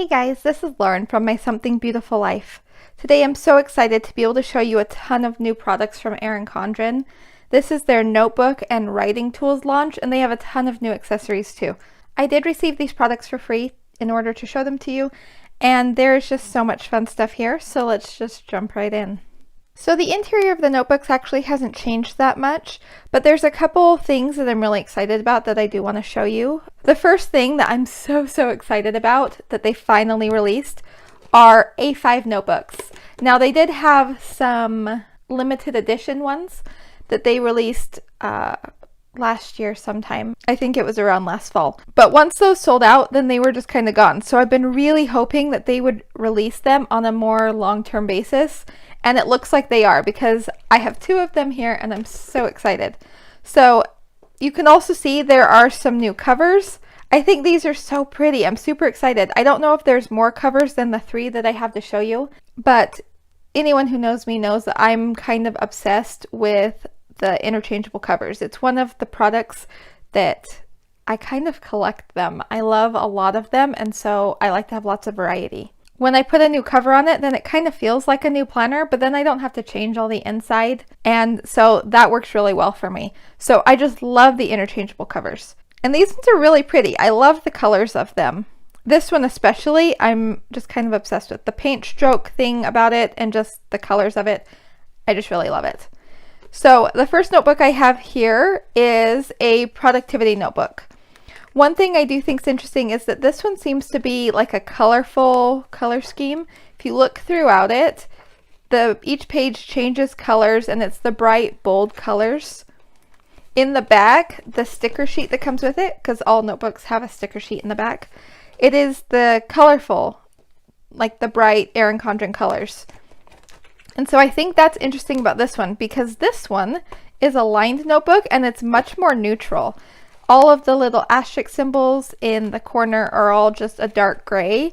Hey guys, this is Lauren from My Something Beautiful Life. Today I'm so excited to be able to show you a ton of new products from Erin Condren. This is their notebook and writing tools launch, and they have a ton of new accessories too. I did receive these products for free in order to show them to you, and there's just so much fun stuff here, so let's just jump right in. So the interior of the notebooks actually hasn't changed that much, but there's a couple things that I'm really excited about that I do want to show you. The first thing that I'm so excited about that they finally released are A5 notebooks. Now they did have some limited edition ones that they released last year sometime. I think it was around last fall. But once those sold out, then they were just kind of gone. So I've been really hoping that they would release them on a more long-term basis. And it looks like they are because I have two of them here and I'm so excited. So you can also see there are some new covers. I think these are so pretty. I'm super excited. I don't know if there's more covers than the 3 that I have to show you, but anyone who knows me knows that I'm kind of obsessed with the interchangeable covers. It's one of the products that I kind of collect them. I love a lot of them, and so I like to have lots of variety. When I put a new cover on it, then it kind of feels like a new planner, but then I don't have to change all the inside, and so that works really well for me. So I just love the interchangeable covers. And these ones are really pretty. I love the colors of them. This one especially, I'm just kind of obsessed with. The paint stroke thing about it and just the colors of it, I just really love it. So the first notebook I have here is a productivity notebook. One thing I do think is interesting is that this one seems to be like a colorful color scheme. If you look throughout it, each page changes colors and it's the bright, bold colors. In the back, the sticker sheet that comes with it, because all notebooks have a sticker sheet in the back, it is the colorful, like the bright Erin Condren colors. And so I think that's interesting about this one because this one is a lined notebook and it's much more neutral. All of the little asterisk symbols in the corner are all just a dark gray.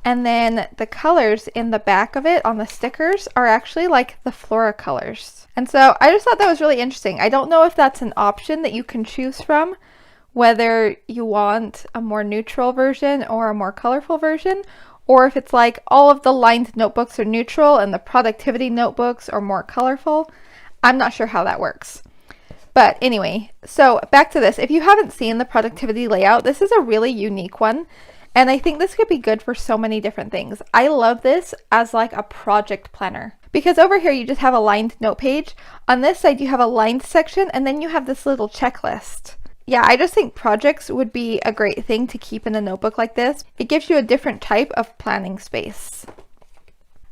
And then the colors in the back of it on the stickers are actually like the flora colors. And so I just thought that was really interesting. I don't know if that's an option that you can choose from, whether you want a more neutral version or a more colorful version, or if it's like all of the lined notebooks are neutral and the productivity notebooks are more colorful. I'm not sure how that works. But anyway, so back to this. If you haven't seen the productivity layout, this is a really unique one. And I think this could be good for so many different things. I love this as like a project planner. Because over here you just have a lined note page. On this side you have a lined section and then you have this little checklist. Yeah, I just think projects would be a great thing to keep in a notebook like this. It gives you a different type of planning space.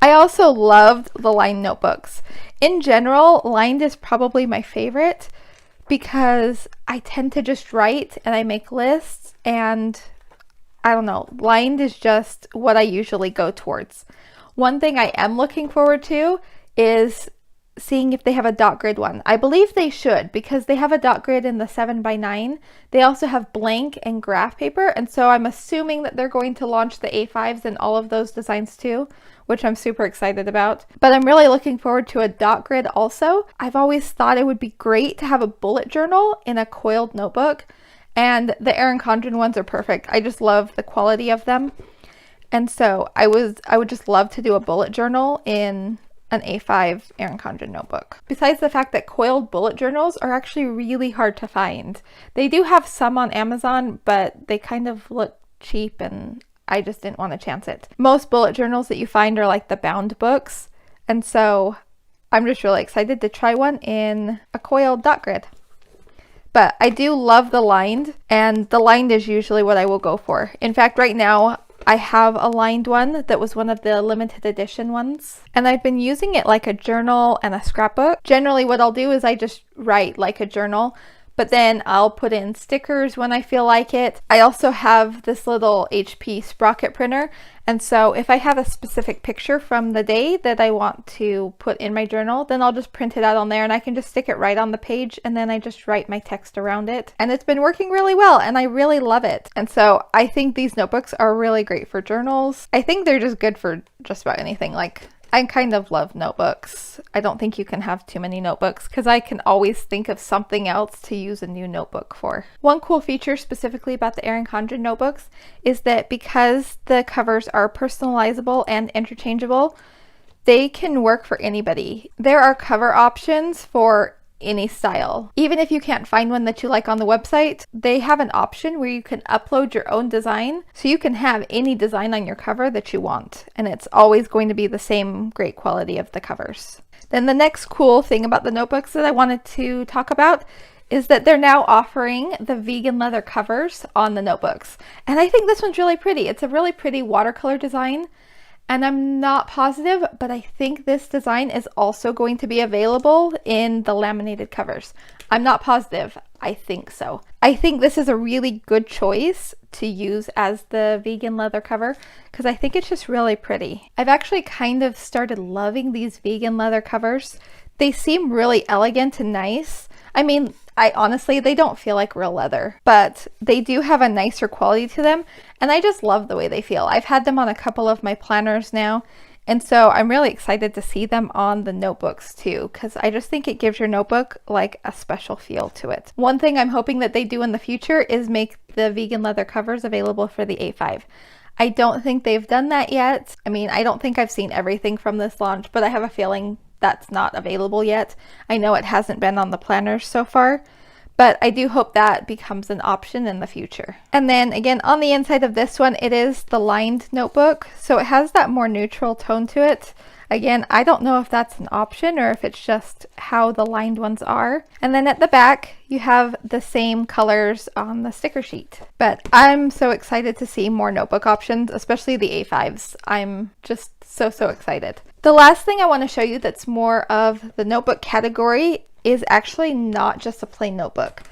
I also loved the lined notebooks. In general, lined is probably my favorite because I tend to just write and I make lists, and I don't know, lined is just what I usually go towards. One thing I am looking forward to is seeing if they have a dot grid one. I believe they should because they have a dot grid in the 7x9. They also have blank and graph paper, and so I'm assuming that they're going to launch the A5s in all of those designs too, which I'm super excited about. But I'm really looking forward to a dot grid also. I've always thought it would be great to have a bullet journal in a coiled notebook, and the Erin Condren ones are perfect. I just love the quality of them. And so I would just love to do a bullet journal in an A5 Erin Condren notebook. Besides the fact that coiled bullet journals are actually really hard to find. They do have some on Amazon, but they kind of look cheap and I just didn't want to chance it. Most bullet journals that you find are like the bound books, and so I'm just really excited to try one in a coiled dot grid. But I do love the lined, and the lined is usually what I will go for. In fact, right now I have a lined one that was one of the limited edition ones, and I've been using it like a journal and a scrapbook. Generally what I'll do is I just write like a journal, but then I'll put in stickers when I feel like it. I also have this little HP sprocket printer, and so if I have a specific picture from the day that I want to put in my journal, then I'll just print it out on there and I can just stick it right on the page, and then I just write my text around it. And it's been working really well and I really love it. And so I think these notebooks are really great for journals. I think they're just good for just about anything. Like I kind of love notebooks. I don't think you can have too many notebooks because I can always think of something else to use a new notebook for. One cool feature specifically about the Erin Condren notebooks is that because the covers are personalizable and interchangeable, they can work for anybody. There are cover options for any style. Even if you can't find one that you like on the website, they have an option where you can upload your own design, so you can have any design on your cover that you want, and it's always going to be the same great quality of the covers. Then the next cool thing about the notebooks that I wanted to talk about is that they're now offering the vegan leather covers on the notebooks. And I think this one's really pretty. It's a really pretty watercolor design. And I'm not positive, but I think this design is also going to be available in the laminated covers. I'm not positive. I think so. I think this is a really good choice to use as the vegan leather cover because I think it's just really pretty. I've actually kind of started loving these vegan leather covers. They seem really elegant and nice. I mean, I honestly, they don't feel like real leather, but they do have a nicer quality to them, and I just love the way they feel. I've had them on a couple of my planners now, and so I'm really excited to see them on the notebooks too, because I just think it gives your notebook like a special feel to it. One thing I'm hoping that they do in the future is make the vegan leather covers available for the A5. I don't think they've done that yet. I mean, I don't think I've seen everything from this launch, but I have a feeling that's not available yet. I know it hasn't been on the planners so far, but I do hope that becomes an option in the future. And then again, on the inside of this one, it is the lined notebook, so it has that more neutral tone to it. Again, I don't know if that's an option or if it's just how the lined ones are. And then at the back, you have the same colors on the sticker sheet. But I'm so excited to see more notebook options, especially the A5s. I'm just so excited. The last thing I want to show you that's more of the notebook category is actually not just a plain notebook.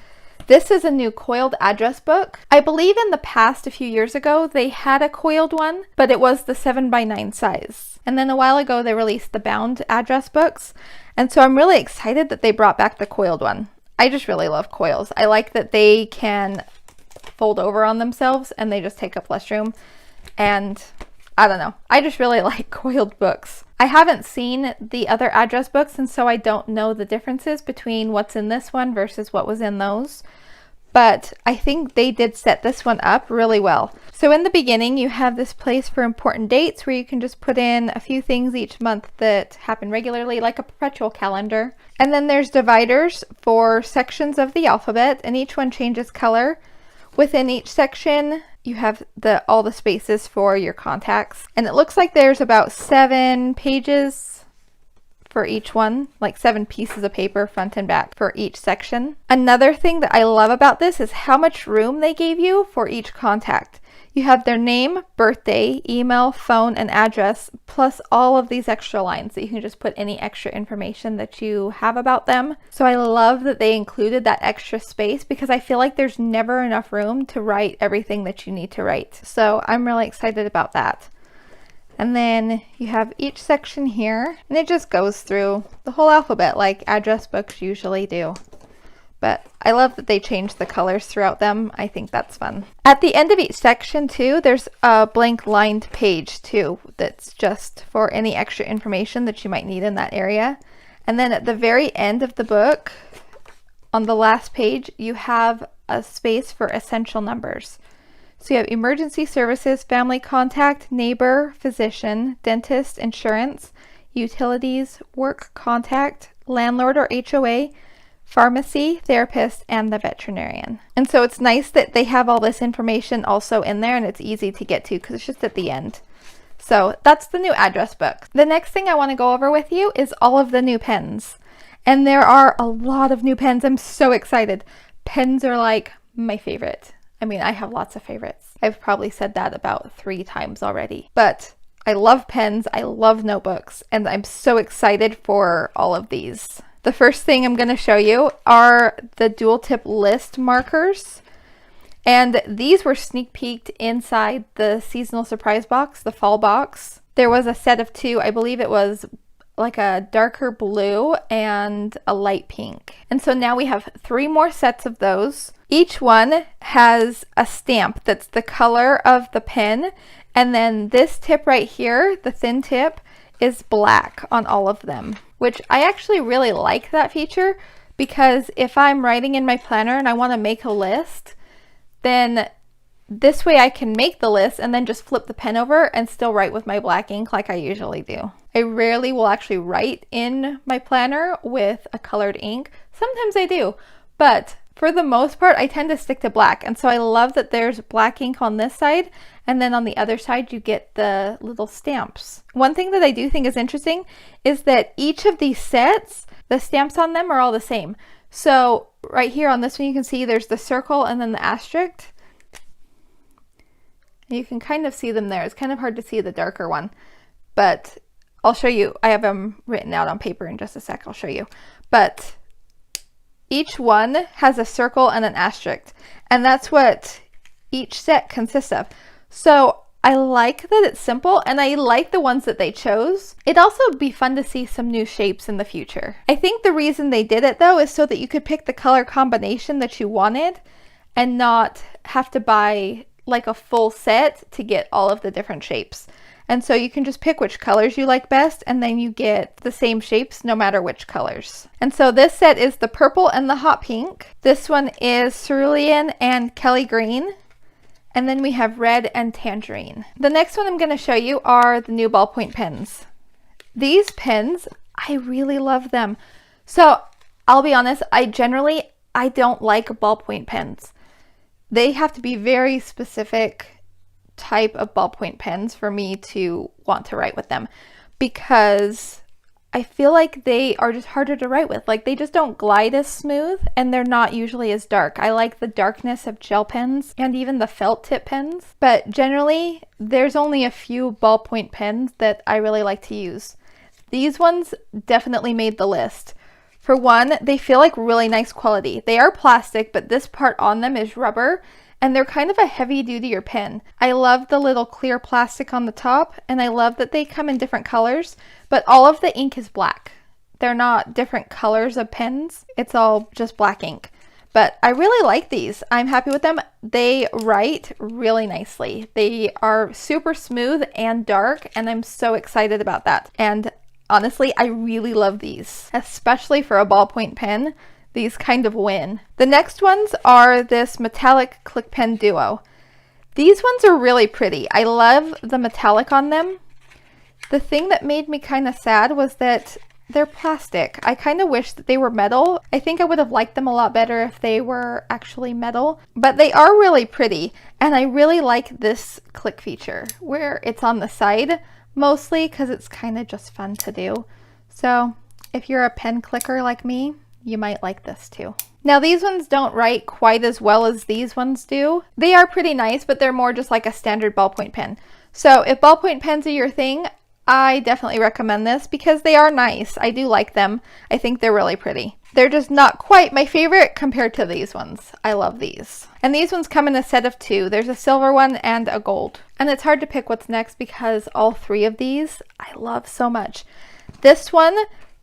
This is a new coiled address book. I believe in the past, a few years ago, they had a coiled one, but it was the 7x9 size. And then a while ago, they released the bound address books. And so I'm really excited that they brought back the coiled one. I just really love coils. I like that they can fold over on themselves and they just take up less room. And I don't know. I just really like coiled books. I haven't seen the other address books, and so I don't know the differences between what's in this one versus what was in those. But I think they did set this one up really well. So in the beginning, you have this place for important dates where you can just put in a few things each month that happen regularly, like a perpetual calendar. And then there's dividers for sections of the alphabet, and each one changes color. Within each section, you have all the spaces for your contacts. And it looks like there's about 7 pages for each one, like 7 pieces of paper front and back for each section. Another thing that I love about this is how much room they gave you for each contact. You have their name, birthday, email, phone, and address, plus all of these extra lines that you can just put any extra information that you have about them. So I love that they included that extra space because I feel like there's never enough room to write everything that you need to write. So I'm really excited about that. And then you have each section here, and it just goes through the whole alphabet like address books usually do. But I love that they changed the colors throughout them. I think that's fun. At the end of each section too, there's a blank lined page too that's just for any extra information that you might need in that area. And then at the very end of the book, on the last page, you have a space for essential numbers. So you have emergency services, family contact, neighbor, physician, dentist, insurance, utilities, work contact, landlord or HOA, pharmacy, therapist, and the veterinarian. And so it's nice that they have all this information also in there, and it's easy to get to because it's just at the end. So that's the new address book. The next thing I want to go over with you is all of the new pens. And there are a lot of new pens. I'm so excited. Pens are like my favorite. I mean, I have lots of favorites. I've probably said that about 3 times already. But I love pens, I love notebooks, and I'm so excited for all of these. The first thing I'm going to show you are the dual tip list markers. And these were sneak peeked inside the seasonal surprise box, the fall box. There was a set of 2. I believe it was like a darker blue and a light pink. And so now we have 3 more sets of those. Each one has a stamp that's the color of the pen. And then this tip right here, the thin tip, is black on all of them, which I actually really like that feature, because if I'm writing in my planner and I want to make a list, then this way I can make the list and then just flip the pen over and still write with my black ink like I usually do. I rarely will actually write in my planner with a colored ink. Sometimes I do, but for the most part, I tend to stick to black. And so I love that there's black ink on this side, and then on the other side, you get the little stamps. One thing that I do think is interesting is that each of these sets, the stamps on them are all the same. So right here on this one, you can see there's the circle and then the asterisk. You can kind of see them there. It's kind of hard to see the darker one, but I'll show you. I have them written out on paper in just a sec. I'll show you. But each one has a circle and an asterisk, and that's what each set consists of. So I like that it's simple, and I like the ones that they chose. It'd also be fun to see some new shapes in the future. I think the reason they did it though is so that you could pick the color combination that you wanted and not have to buy like a full set to get all of the different shapes. And so you can just pick which colors you like best, and then you get the same shapes no matter which colors. And so this set is the purple and the hot pink. This one is cerulean and Kelly green. And then we have red and tangerine. The next one I'm going to show you are the new ballpoint pens. These pens, I really love them. So I'll be honest, I don't like ballpoint pens. They have to be very specific type of ballpoint pens for me to want to write with them, because I feel like they are just harder to write with. Like, they just don't glide as smooth, and they're not usually as dark. I like the darkness of gel pens and even the felt tip pens, but generally there's only a few ballpoint pens that I really like to use. These ones definitely made the list. For one, they feel like really nice quality. They are plastic, but this part on them is rubber, and they're kind of a heavy-duty pen. I love the little clear plastic on the top, and I love that they come in different colors, but all of the ink is black. They're not different colors of pens. It's all just black ink. But I really like these. I'm happy with them. They write really nicely. They are super smooth and dark, and I'm so excited about that. And honestly, I really love these, especially for a ballpoint pen. These kind of win. The next ones are this metallic click pen duo. These ones are really pretty. I love the metallic on them. The thing that made me kind of sad was that they're plastic. I kind of wish that they were metal. I think I would have liked them a lot better if they were actually metal, but they are really pretty. And I really like this click feature where it's on the side, mostly because it's kind of just fun to do. So if you're a pen clicker like me, you might like this too. Now, these ones don't write quite as well as these ones do. They are pretty nice, but they're more just like a standard ballpoint pen. So if ballpoint pens are your thing, I definitely recommend this because they are nice. I do like them. I think they're really pretty. They're just not quite my favorite compared to these ones. I love these. And these ones come in a set of two. There's a silver one and a gold. And it's hard to pick what's next because all three of these I love so much. This one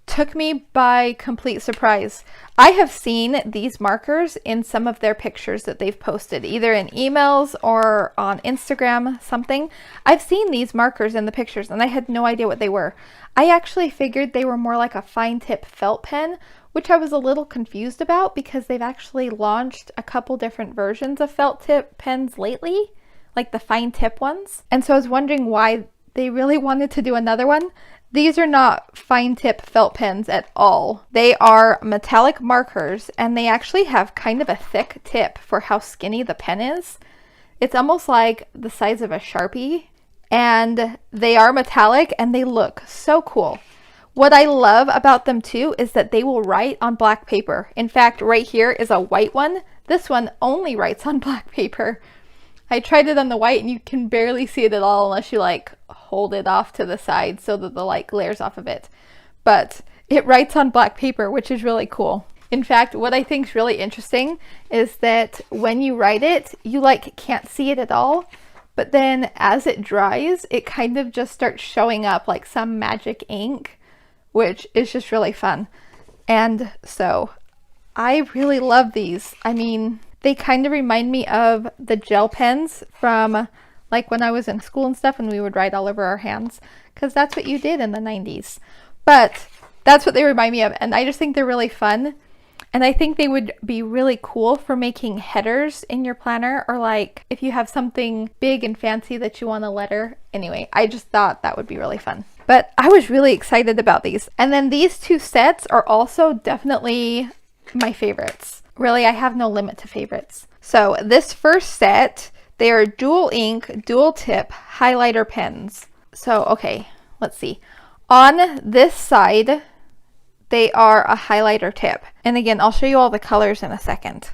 took me by complete surprise. I have seen these markers in some of their pictures that they've posted, either in emails or on Instagram, something. I've seen these markers in the pictures and I had no idea what they were. I actually figured they were more like a fine tip felt pen, which I was a little confused about because they've actually launched a couple different versions of felt tip pens lately, like the fine tip ones. And so I was wondering why they really wanted to do another one. These are not fine tip felt pens at all. They are metallic markers, and they actually have kind of a thick tip for how skinny the pen is. It's almost like the size of a Sharpie, and they are metallic and they look so cool. What I love about them too is that they will write on black paper. In fact, right here is a white one. This one only writes on black paper. I tried it on the white and you can barely see it at all unless you like hold it off to the side so that the light glares off of it. But it writes on black paper, which is really cool. In fact, what I think is really interesting is that when you write it, you like can't see it at all. But then as it dries, it kind of just starts showing up like some magic ink, which is just really fun. And so I really love these. I mean, they kind of remind me of the gel pens from like when I was in school and stuff and we would write all over our hands, because that's what you did in the 90s. But that's what they remind me of, and I just think they're really fun. And I think they would be really cool for making headers in your planner, or like if you have something big and fancy that you want to letter. Anyway, I just thought that would be really fun. But I was really excited about these. And then these two sets are also definitely my favorites. Really, I have no limit to favorites. So this first set, they are dual ink, dual tip highlighter pens. So, okay, let's see. On this side, they are a highlighter tip. And again, I'll show you all the colors in a second.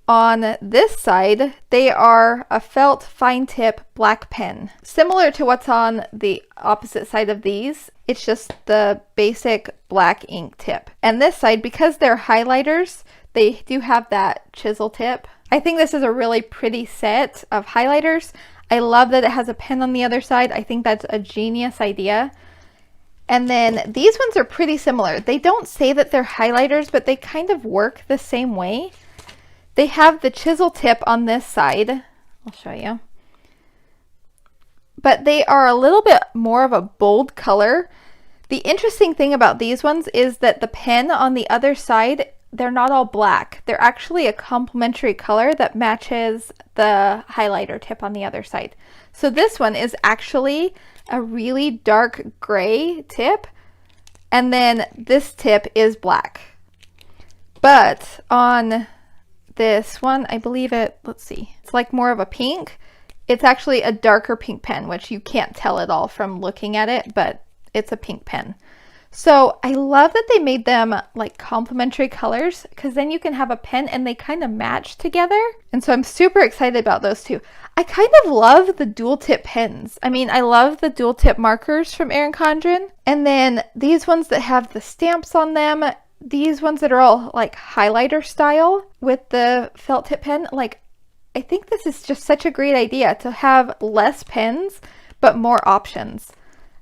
On this side, they are a felt fine tip black pen. Similar to what's on the opposite side of these, it's just the basic black ink tip. And this side, because they're highlighters, they do have that chisel tip. I think this is a really pretty set of highlighters. I love that it has a pen on the other side. I think that's a genius idea. And then these ones are pretty similar. They don't say that they're highlighters, but they kind of work the same way. They have the chisel tip on this side. I'll show you. But they are a little bit more of a bold color. The interesting thing about these ones is that the pen on the other side, they're not all black. They're actually a complementary color that matches the highlighter tip on the other side. So this one is actually a really dark gray tip, and then this tip is black. But on this one, I believe let's see, it's like more of a pink. It's actually a darker pink pen, which you can't tell at all from looking at it, but it's a pink pen. So I love that they made them like complementary colors, because then you can have a pen and they kind of match together. And so I'm super excited about those two. I kind of love the dual tip pens. I mean, I love the dual tip markers from Erin Condren. And then these ones that have the stamps on them, these ones that are all like highlighter style with the felt tip pen. Like, I think this is just such a great idea to have less pens, but more options.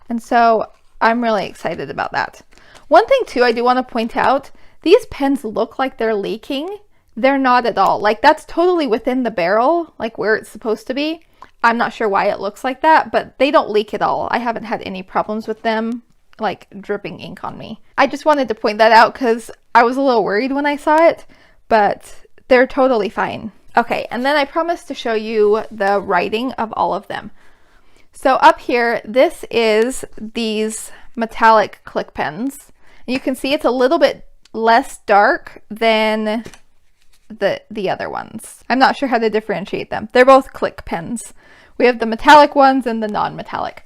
And so I'm really excited about that. One thing too, I do want to point out, these pens look like they're leaking. They're not at all. Like, that's totally within the barrel, like where it's supposed to be. I'm not sure why it looks like that, but they don't leak at all. I haven't had any problems with them like dripping ink on me. I just wanted to point that out because I was a little worried when I saw it, but they're totally fine. Okay, and then I promised to show you the writing of all of them. So up here, this is these metallic click pens. You can see it's a little bit less dark than the other ones. I'm not sure how to differentiate them. They're both click pens. We have the metallic ones and the non-metallic.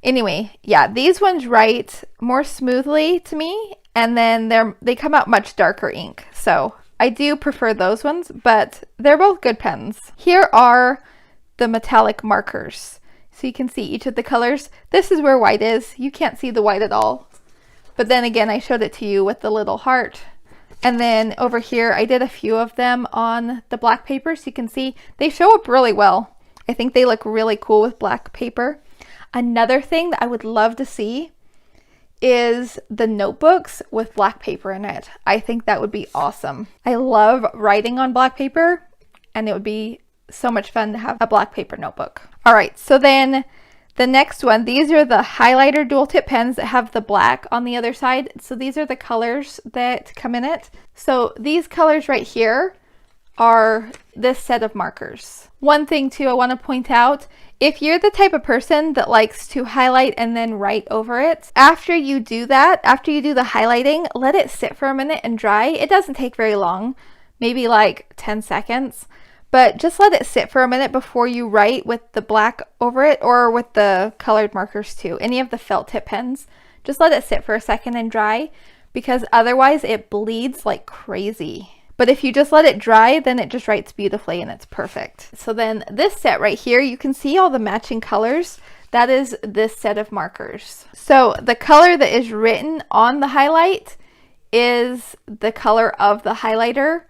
Anyway, yeah, these ones write more smoothly to me, and then they come out much darker ink. So I do prefer those ones, but they're both good pens. Here are the metallic markers. So you can see each of the colors. This is where white is. You can't see the white at all. But then again, I showed it to you with the little heart. And then over here, I did a few of them on the black paper. So you can see they show up really well. I think they look really cool with black paper. Another thing that I would love to see is the notebooks with black paper in it. I think that would be awesome. I love writing on black paper, and it would be so much fun to have a black paper notebook. All right, so then the next one, these are the highlighter dual tip pens that have the black on the other side. So these are the colors that come in it. So these colors right here are this set of markers. One thing too I want to point out, if you're the type of person that likes to highlight and then write over it, after you do that, after you do the highlighting, let it sit for a minute and dry. It doesn't take very long, maybe like 10 seconds. But just let it sit for a minute before you write with the black over it, or with the colored markers too. Any of the felt tip pens, just let it sit for a second and dry, because otherwise it bleeds like crazy. But if you just let it dry, then it just writes beautifully and it's perfect. So then this set right here, you can see all the matching colors. That is this set of markers. So the color that is written on the highlight is the color of the highlighter.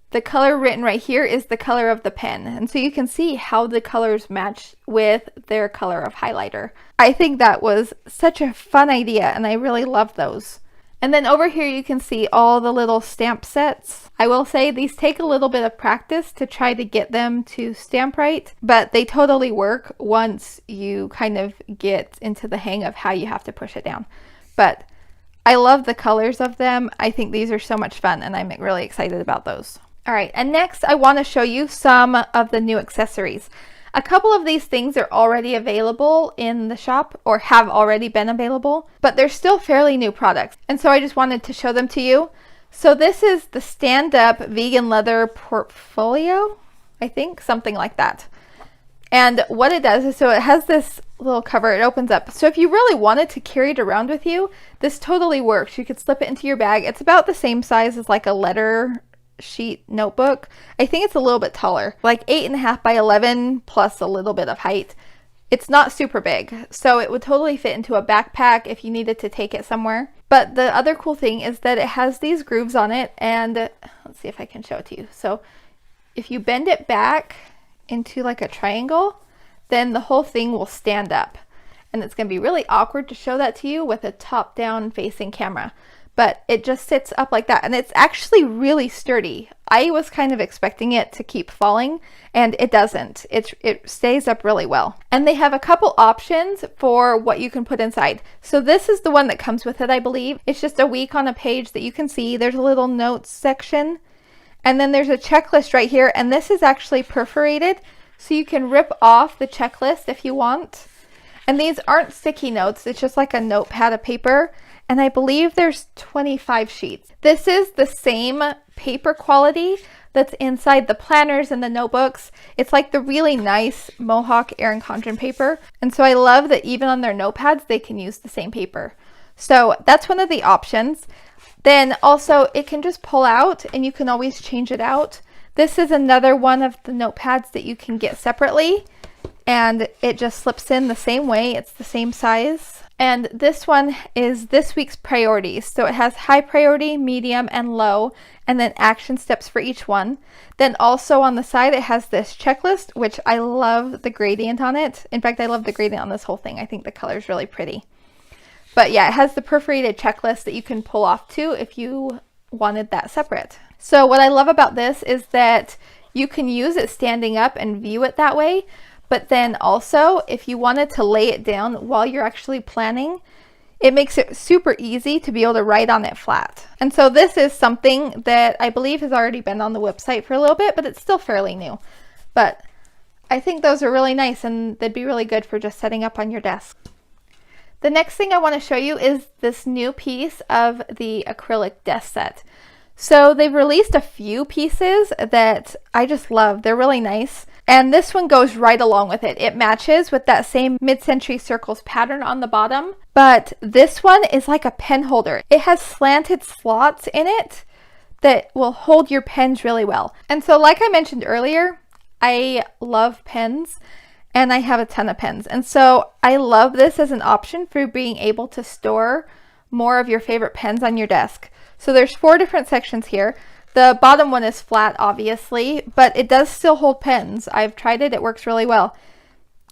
The color written right here is the color of the pen. And so you can see how the colors match with their color of highlighter. I think that was such a fun idea, and I really love those. And then over here you can see all the little stamp sets. I will say these take a little bit of practice to try to get them to stamp right, but they totally work once you kind of get into the hang of how you have to push it down. But I love the colors of them. I think these are so much fun and I'm really excited about those. All right, and next I want to show you some of the new accessories. A couple of these things are already available in the shop or have already been available, but they're still fairly new products. And so I just wanted to show them to you. So this is the stand-up vegan leather portfolio, I think, something like that. And what it does is, so it has this little cover, it opens up. So if you really wanted to carry it around with you, this totally works. You could slip it into your bag. It's about the same size as like a letter sheet notebook. I think it's a little bit taller, like 8.5 by 11 plus a little bit of height. It's not super big, so it would totally fit into a backpack if you needed to take it somewhere. But the other cool thing is that it has these grooves on it, and let's see if I can show it to you. So if you bend it back into like a triangle, then the whole thing will stand up. And it's going to be really awkward to show that to you with a top-down facing camera. But it just sits up like that, and it's actually really sturdy. I was kind of expecting it to keep falling, and it doesn't. It stays up really well. And they have a couple options for what you can put inside. So this is the one that comes with it, I believe. It's just a week on a page that you can see. There's a little notes section, and then there's a checklist right here, and this is actually perforated, so you can rip off the checklist if you want. And these aren't sticky notes. It's just like a notepad of paper. And I believe there's 25 sheets. This is the same paper quality that's inside the planners and the notebooks. It's like the really nice Mohawk Erin Condren paper. And so I love that even on their notepads, they can use the same paper. So that's one of the options. Then also it can just pull out and you can always change it out. This is another one of the notepads that you can get separately. And it just slips in the same way. It's the same size. And this one is this week's priorities. So it has high priority, medium, and low, and then action steps for each one. Then also on the side, it has this checklist, which I love the gradient on it. In fact, I love the gradient on this whole thing. I think the color is really pretty. But yeah, it has the perforated checklist that you can pull off too if you wanted that separate. So what I love about this is that you can use it standing up and view it that way. But then also, if you wanted to lay it down while you're actually planning, it makes it super easy to be able to write on it flat. And so this is something that I believe has already been on the website for a little bit, but it's still fairly new. But I think those are really nice and they'd be really good for just setting up on your desk. The next thing I want to show you is this new piece of the acrylic desk set. So they've released a few pieces that I just love. They're really nice. And this one goes right along with it. It matches with that same mid-century circles pattern on the bottom, but this one is like a pen holder. It has slanted slots in it that will hold your pens really well. And so like I mentioned earlier, I love pens and I have a ton of pens. And so I love this as an option for being able to store more of your favorite pens on your desk. So there's 4 different sections here. The bottom one is flat, obviously, but it does still hold pens. I've tried it, it works really well.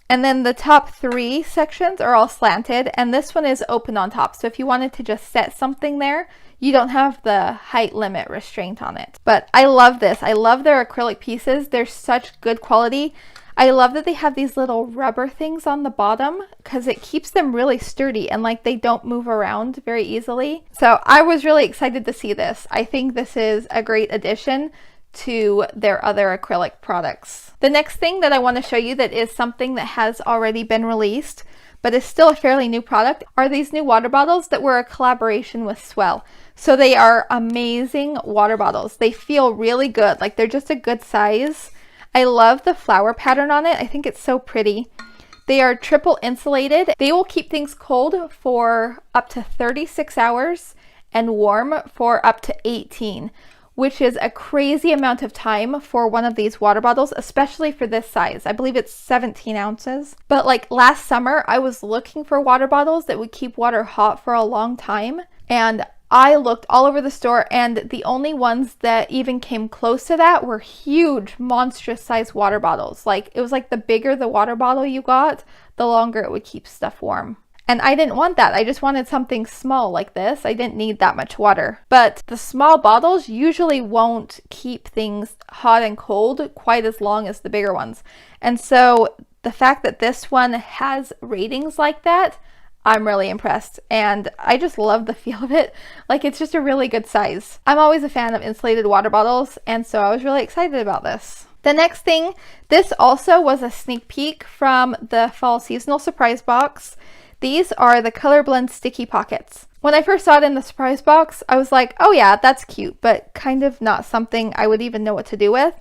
And then the top 3 sections are all slanted, and this one is open on top. So if you wanted to just set something there, you don't have the height limit restraint on it. But I love this. I love their acrylic pieces. They're such good quality. I love that they have these little rubber things on the bottom because it keeps them really sturdy and like they don't move around very easily. So I was really excited to see this. I think this is a great addition to their other acrylic products. The next thing that I want to show you that is something that has already been released but is still a fairly new product are these new water bottles that were a collaboration with Swell. So they are amazing water bottles. They feel really good, like they're just a good size. I love the flower pattern on it. I think it's so pretty. They are triple insulated. They will keep things cold for up to 36 hours and warm for up to 18, which is a crazy amount of time for one of these water bottles, especially for this size. I believe it's 17 ounces. But like last summer, I was looking for water bottles that would keep water hot for a long time. And I looked all over the store, and the only ones that even came close to that were huge, monstrous size water bottles. Like, it was like the bigger the water bottle you got, the longer it would keep stuff warm. And I didn't want that. I just wanted something small like this. I didn't need that much water. But the small bottles usually won't keep things hot and cold quite as long as the bigger ones. And so the fact that this one has ratings like that, I'm really impressed, and I just love the feel of it. Like, it's just a really good size. I'm always a fan of insulated water bottles, and so I was really excited about this. The next thing, this also was a sneak peek from the fall seasonal surprise box. These are the Color Blend sticky pockets. When I first saw it in the surprise box, I was like, oh yeah, that's cute, but kind of not something I would even know what to do with.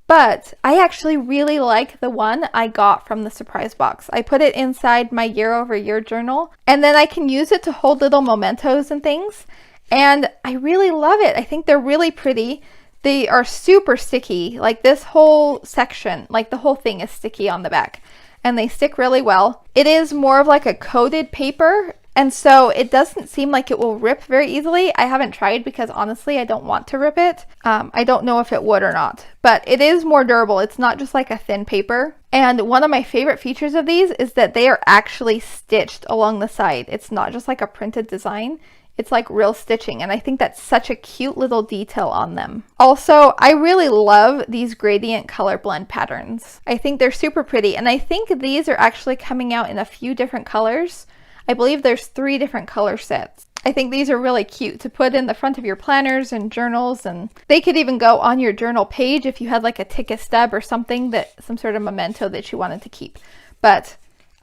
But I actually really like the one I got from the surprise box. I put it inside my year-over-year journal, and then I can use it to hold little mementos and things. And I really love it. I think they're really pretty. They are super sticky. Like, this whole section, like the whole thing is sticky on the back, and they stick really well. It is more of like a coated paper, and so it doesn't seem like it will rip very easily. I haven't tried because honestly, I don't want to rip it. I don't know if it would or not, but it is more durable. It's not just like a thin paper. And one of my favorite features of these is that they are actually stitched along the side. It's not just like a printed design. It's like real stitching, and I think that's such a cute little detail on them. Also, I really love these gradient color blend patterns. I think they're super pretty, and I think these are actually coming out in a few different colors. I believe there's 3 different color sets. I think these are really cute to put in the front of your planners and journals, and they could even go on your journal page if you had like a ticket stub or something, that some sort of memento that you wanted to keep. But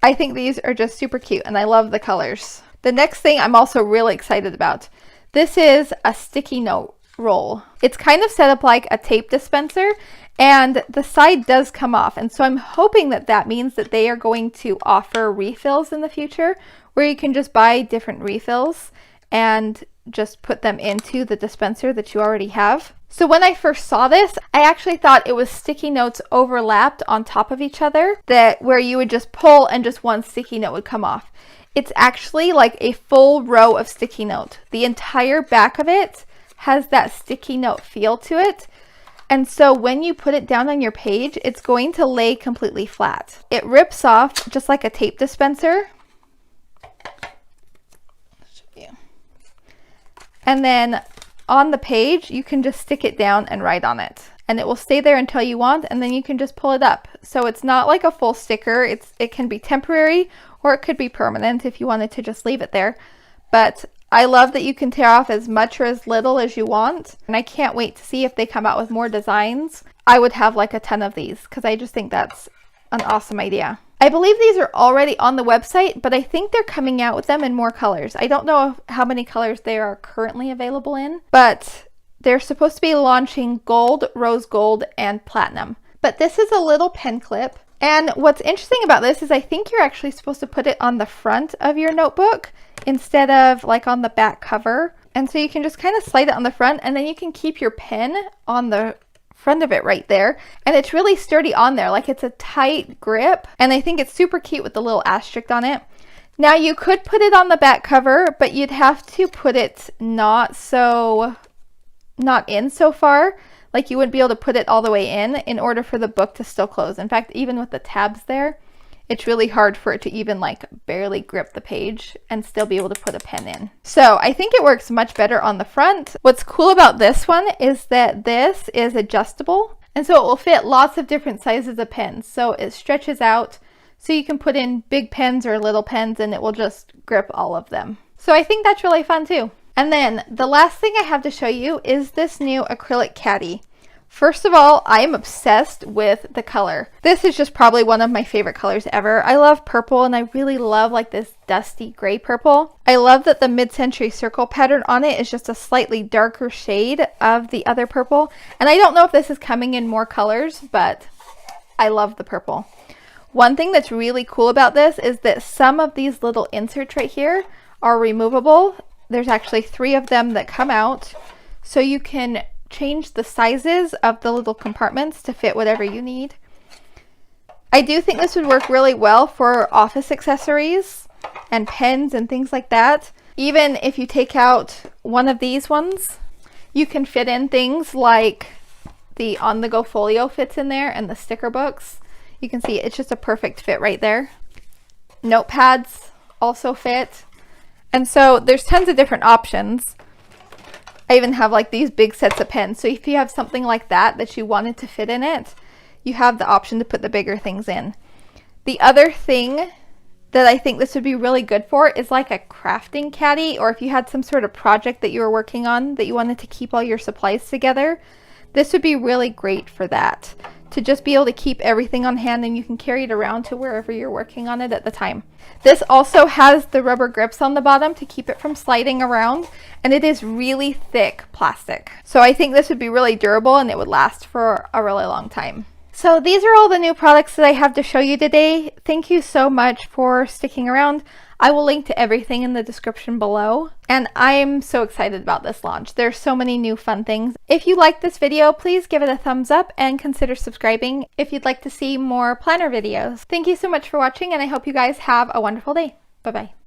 I think these are just super cute, and I love the colors. The next thing I'm also really excited about. This is a sticky note roll. It's kind of set up like a tape dispenser, and the side does come off, and so I'm hoping that that means that they are going to offer refills in the future, where you can just buy different refills and just put them into the dispenser that you already have. So when I first saw this, I actually thought it was sticky notes overlapped on top of each other, that where you would just pull and just one sticky note would come off. It's actually like a full row of sticky note. The entire back of it has that sticky note feel to it. And so when you put it down on your page, it's going to lay completely flat. It rips off just like a tape dispenser. And then on the page, you can just stick it down and write on it. And it will stay there until you want, and then you can just pull it up. So it's not like a full sticker. It can be temporary, or it could be permanent if you wanted to just leave it there. But I love that you can tear off as much or as little as you want. And I can't wait to see if they come out with more designs. I would have like a ton of these because I just think that's an awesome idea. I believe these are already on the website, but I think they're coming out with them in more colors. I don't know how many colors they are currently available in, but they're supposed to be launching gold, rose gold, and platinum. But this is a little pen clip. And what's interesting about this is I think you're actually supposed to put it on the front of your notebook instead of like on the back cover. And so you can just kind of slide it on the front, and then you can keep your pen on the front of it right there, and it's really sturdy on there. Like, it's a tight grip, and I think it's super cute with the little asterisk on it. Now you could put it on the back cover, but you'd have to put it not in so far. Like, you wouldn't be able to put it all the way in order for the book to still close. In fact, even with the tabs there, it's really hard for it to even like barely grip the page and still be able to put a pen in. So I think it works much better on the front. What's cool about this one is that this is adjustable, and so it will fit lots of different sizes of pens. So it stretches out, so you can put in big pens or little pens, and it will just grip all of them. So I think that's really fun too. And then the last thing I have to show you is this new acrylic caddy. First of all, I am obsessed with the color. This is just probably one of my favorite colors ever. I love purple, and I really love like this dusty gray purple. I love that the mid-century circle pattern on it is just a slightly darker shade of the other purple. And I don't know if this is coming in more colors, but I love the purple. One thing that's really cool about this is that some of these little inserts right here are removable. There's actually 3 of them that come out, so you can change the sizes of the little compartments to fit whatever you need. I do think this would work really well for office accessories and pens and things like that. Even if you take out one of these ones, you can fit in things like the on-the-go folio fits in there, and the sticker books. You can see it's just a perfect fit right there. Notepads also fit. And so there's tons of different options. I even have like these big sets of pens. So if you have something like that you wanted to fit in it, you have the option to put the bigger things in. The other thing that I think this would be really good for is like a crafting caddy, or if you had some sort of project that you were working on that you wanted to keep all your supplies together, this would be really great for that. To just be able to keep everything on hand, and you can carry it around to wherever you're working on it at the time. This also has the rubber grips on the bottom to keep it from sliding around, and it is really thick plastic. So I think this would be really durable and it would last for a really long time. So these are all the new products that I have to show you today. Thank you so much for sticking around. I will link to everything in the description below. And I'm so excited about this launch. There's so many new fun things. If you liked this video, please give it a thumbs up and consider subscribing if you'd like to see more planner videos. Thank you so much for watching, and I hope you guys have a wonderful day. Bye-bye.